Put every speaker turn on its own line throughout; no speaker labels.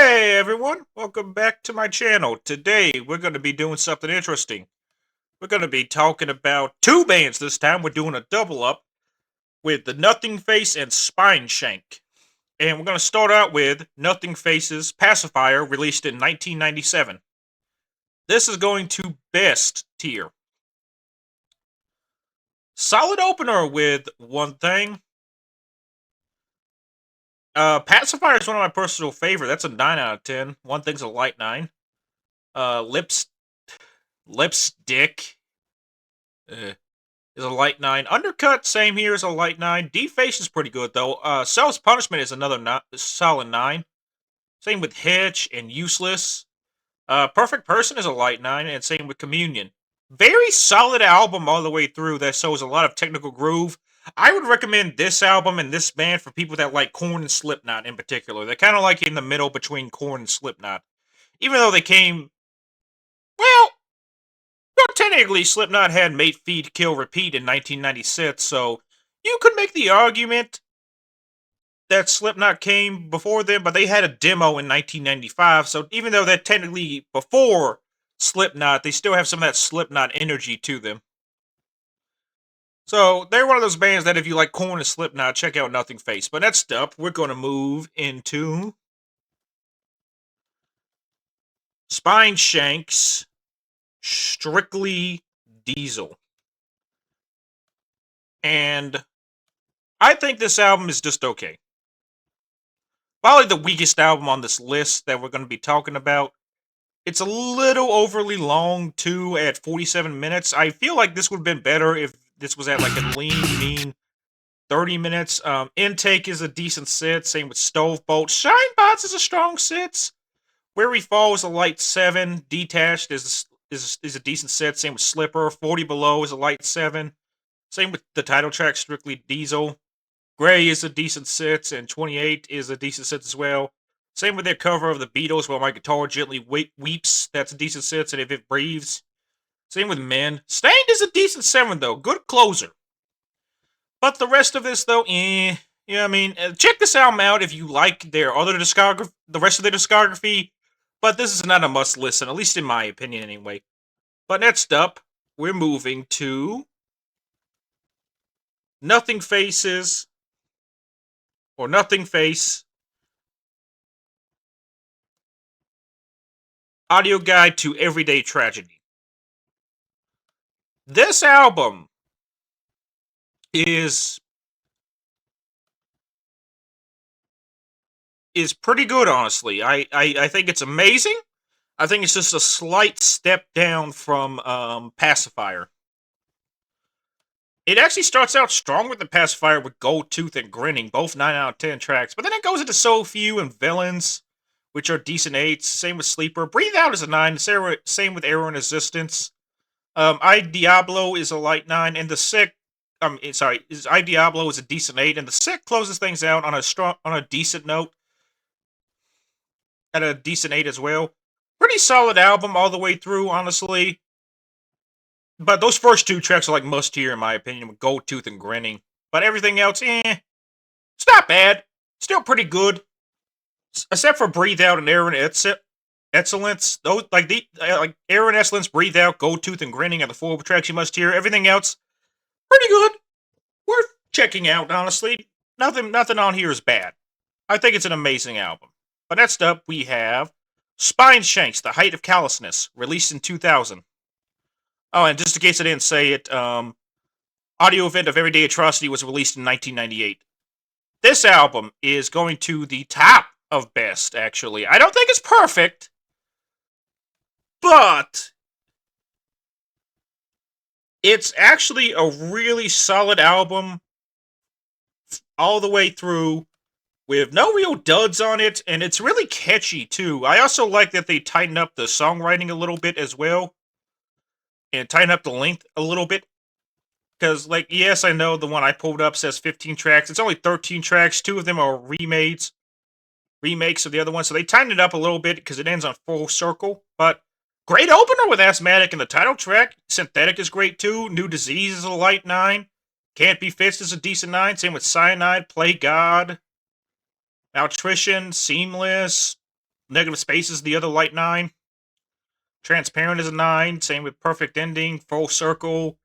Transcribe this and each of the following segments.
Hey everyone, welcome back to my channel. Today we're going to be doing something interesting. We're going to be talking about two bands this time. We're doing a double up with the nothingface and spineshank. And we're going to start out with nothingface's Pacifier, released in 1997. This is going to best tier. Solid opener with One Thing. Pacifier is one of my personal favorite. That's a 9 out of 10. One Thing's a light 9. Lipstick is a light 9. Undercut, same here, is a light 9. Deface is pretty good, though. Self's Punishment is another solid 9. Same with Hitch and Useless. Perfect Person is a light 9, and same with Communion. Very solid album all the way through that shows a lot of technical groove. I would recommend this album and this band for people that like Korn and Slipknot in particular. They're kind of like in the middle between Korn and Slipknot. Even though they came... Well, technically, Slipknot had Mate, Feed, Kill, Repeat in 1996, so you could make the argument that Slipknot came before them, but they had a demo in 1995, so even though they're technically before Slipknot, they still have some of that Slipknot energy to them. So they're one of those bands that if you like Korn and Slipknot, check out nothingface. But next up, we're going to move into Spineshank's Strictly Diesel. And I think this album is just okay. Probably the weakest album on this list that we're going to be talking about. It's a little overly long, too, at 47 minutes. I feel like this would have been better if this was at like a lean, mean 30 minutes. Intake is a decent sit. Same with Stovebolt. Shinebots is a strong sit. Where We Fall is a light 7. Detached is a decent set. Same with Slipper. 40 Below is a light 7. Same with the title track, Strictly Diesel. Gray is a decent sit, and 28 is a decent sit as well. Same with their cover of the Beatles, While My Guitar Gently Weeps. That's a decent sit, and If It Breathes. Same with Men. Stained is a decent 7, though. Good closer. But the rest of this, though, eh. Yeah, I mean, check this album out if you like their other discography, the rest of their discography. But this is not a must listen, at least in my opinion, anyway. But next up, we're moving to Nothingface's or Nothingface Audio Guide to Everyday Tragedy. This album is pretty good, honestly. I think it's amazing. I think it's just a slight step down from Pacifier. It actually starts out strong with the Pacifier with Gold Tooth and Grinning, both 9 out of 10 tracks, but then it goes into So Few and Villains, which are decent 8s. Same with Sleeper. Breathe Out is a 9. Same with Arrow and Resistance. I Diablo is a light 9, and the Sick. I Diablo is a decent 8, and the Sick closes things out on a decent note. At a decent 8 as well. Pretty solid album all the way through, honestly. But those first two tracks are like must hear in my opinion, with Gold Tooth and Grinning. But everything else, it's not bad. Still pretty good. Except for Breathe Out and Aaron Excellence. Those like Aaron Excellence, Breathe Out, Gold Tooth, and Grinning are the 4 tracks you must hear. Everything else, pretty good. Worth checking out, honestly. Nothing on here is bad. I think it's an amazing album. But next up, we have Spineshank, The Height of Callousness, released in 2000. Oh, and just in case I didn't say it, Audio Event of Everyday Atrocity was released in 1998. This album is going to the top of best, actually. I don't think it's perfect, but it's actually a really solid album all the way through, with no real duds on it, and it's really catchy, too. I also like that they tighten up the songwriting a little bit as well, and tighten up the length a little bit. Because, like, yes, I know the one I pulled up says 15 tracks. It's only 13 tracks. 2 of them are remakes of the other one. So they tightened it up a little bit because it ends on Full Circle. But great opener with Asthmatic in the title track. Synthetic is great, too. New Disease is a light 9. Can't Be Fixed is a decent 9. Same with Cyanide, Play God, Maltrition, Seamless. Negative Space is the other light 9. Transparent is a 9. Same with Perfect Ending, Full Circle.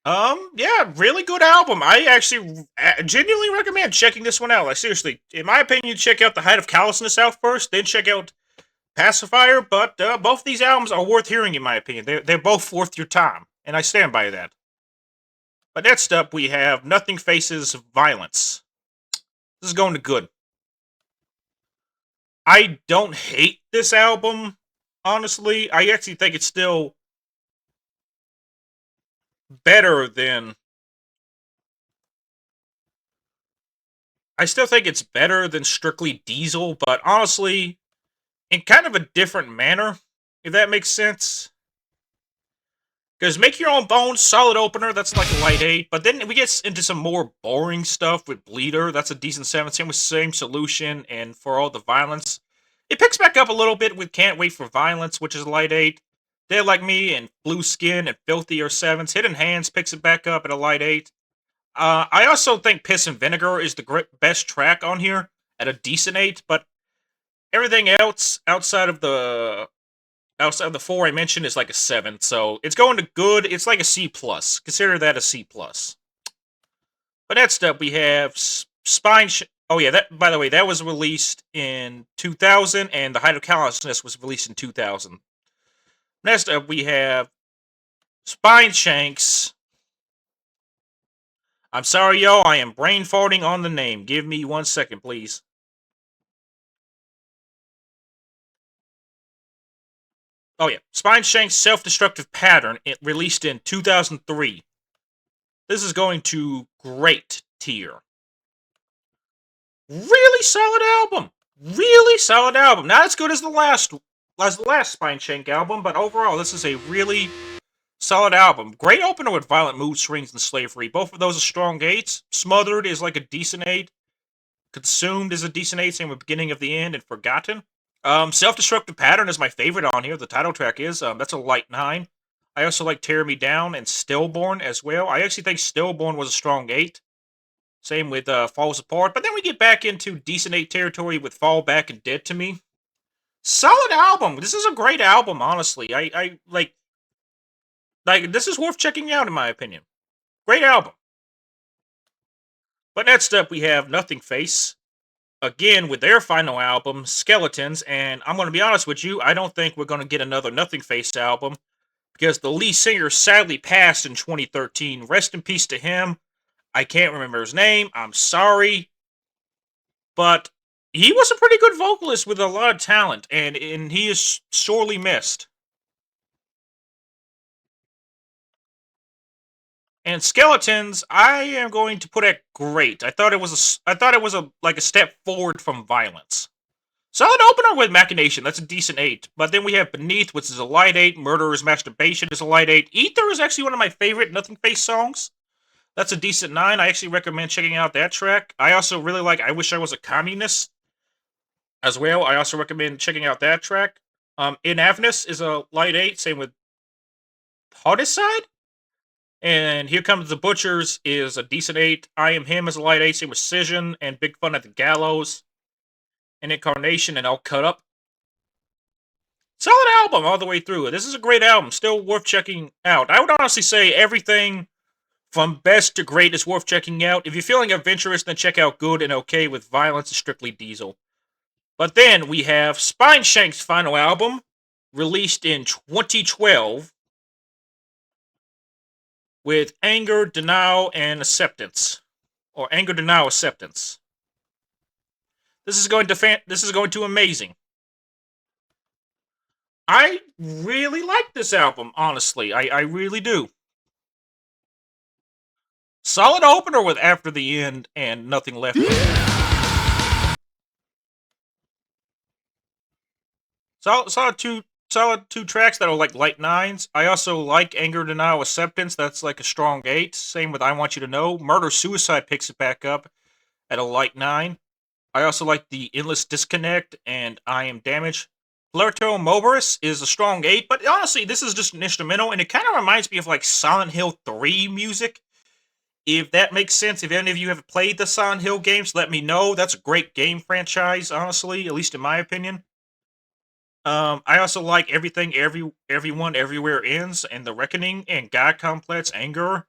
Yeah, really good album. I actually genuinely recommend checking this one out. Like, seriously, in my opinion, check out The Height of Callousness out first, then check out Pacifier. But both these albums are worth hearing, in my opinion. They're both worth your time, and I stand by that. But next up, we have Nothing Faces Violence. This is going to good. I don't hate this album, honestly. I actually think it's still better than... I still think it's better than Strictly Diesel, but honestly, in kind of a different manner, if that makes sense. Because Make Your Own Bones, solid opener, that's like a light 8, but then we get into some more boring stuff with Bleeder, that's a decent 7, same with Same Solution, and For All the Violence. It picks back up a little bit with Can't Wait for Violence, which is a light 8. Dead Like Me and Blue Skin and Filthy are 7s. Hidden Hands picks it back up at a light 8. I also think Piss and Vinegar is the best track on here at a decent 8, but everything else outside of the 4 I mentioned is like a 7, so it's going to good. It's like a C+. Consider that a C+. But next up, we have Oh yeah, that, by the way, that was released in 2000, and The Height of Callousness was released in 2000. Next up, we have Spineshank's... I'm sorry, yo, I am brain farting on the name. Give me 1 second, please. Oh yeah, Spineshank's Self-Destructive Pattern, it released in 2003. This is going to great tier. Really solid album. Really solid album. Not as good as the last Spineshank album, but overall, this is a really solid album. Great opener with Violent Mood Swings and Slavery. Both of those are strong 8s. Smothered is like a decent 8. Consumed is a decent 8, same with Beginning of the End and Forgotten. Self-Destructive Pattern is my favorite on here. The title track is. That's a light 9. I also like Tear Me Down and Stillborn as well. I actually think Stillborn was a strong 8. Same with Falls Apart. But then we get back into decent 8 territory with Fall Back and Dead to Me. Solid album. This is a great album, honestly. I like this is worth checking out, in my opinion. Great album. But next up, we have Nothing Face. Again, with their final album, Skeletons. And I'm going to be honest with you, I don't think we're going to get another Nothing Face album, because the lead singer sadly passed in 2013. Rest in peace to him. I can't remember his name. I'm sorry. But he was a pretty good vocalist with a lot of talent, and he is sorely missed. And Skeletons, I am going to put at great. I thought it was like a step forward from Violence. Solid opener with Machination, that's a decent 8. But then we have Beneath, which is a light 8. Murderer's Masturbation is a light 8. Ether is actually one of my favorite Nothing Face songs. That's a decent 9. I actually recommend checking out that track. I also really like I Wish I Was a Communist as well. I also recommend checking out that track. Inavnus is a light 8. Same with Podicide. And Here Comes the Butchers is a decent 8. I Am Him is a light 8. Same with Cision and Big Fun at the Gallows. And Incarnation and All Cut Up. Solid album all the way through. This is a great album. Still worth checking out. I would honestly say everything from best to great is worth checking out. If you're feeling adventurous, then check out Good and Okay with Violence and Strictly Diesel. But then we have Spineshank's final album, released in 2012, with Anger, Denial, and Acceptance. Or Anger, Denial, Acceptance. This is going to amazing. I really like this album, honestly. I really do. Solid opener with After the End and Nothing Left. Solid two tracks that are like light 9s. I also like Anger, Denial, Acceptance. That's like a strong 8. Same with I Want You to Know. Murder Suicide picks it back up at a light 9. I also like the Endless Disconnect and I Am Damaged. Puerto Mobius is a strong 8, but honestly, this is just an instrumental, and it kind of reminds me of like Silent Hill 3 music. If that makes sense, if any of you have played the Silent Hill games, let me know. That's a great game franchise, honestly, at least in my opinion. I also like everything, everyone, everywhere ends, and the reckoning, and God complex, anger,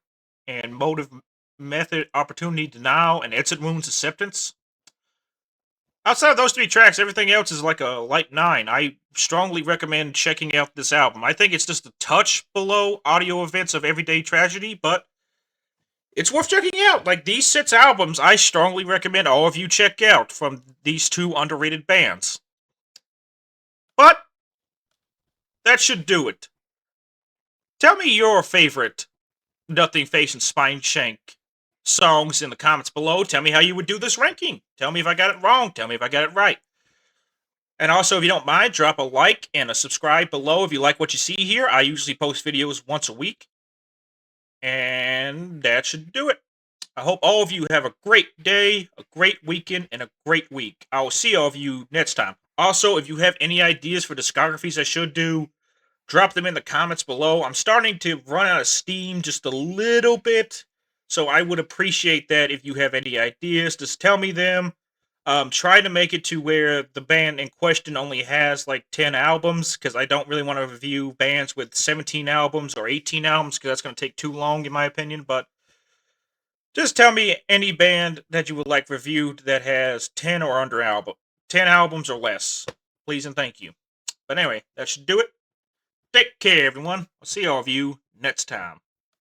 and motive, method, opportunity, denial, and exit wounds, acceptance. Outside of those three tracks, everything else is like a light 9. I strongly recommend checking out this album. I think it's just a touch below audio events of everyday tragedy, but it's worth checking out. Like these 6 albums, I strongly recommend all of you check out from these two underrated bands. But that should do it. Tell me your favorite Nothing Face and Spineshank songs in the comments below. Tell me how you would do this ranking. Tell me if I got it wrong. Tell me if I got it right. And also, if you don't mind, drop a like and a subscribe below if you like what you see here. I usually post videos once a week. And that should do it. I hope all of you have a great day, a great weekend, and a great week. I will see all of you next time. Also, if you have any ideas for discographies I should do, drop them in the comments below. I'm starting to run out of steam just a little bit, so I would appreciate that if you have any ideas. Just tell me them. Try to make it to where the band in question only has like 10 albums, because I don't really want to review bands with 17 albums or 18 albums, because that's going to take too long in my opinion. But just tell me any band that you would like reviewed that has 10 or under 10 albums or less. Please and thank you. But anyway, that should do it. Take care, everyone. I'll see all of you next time.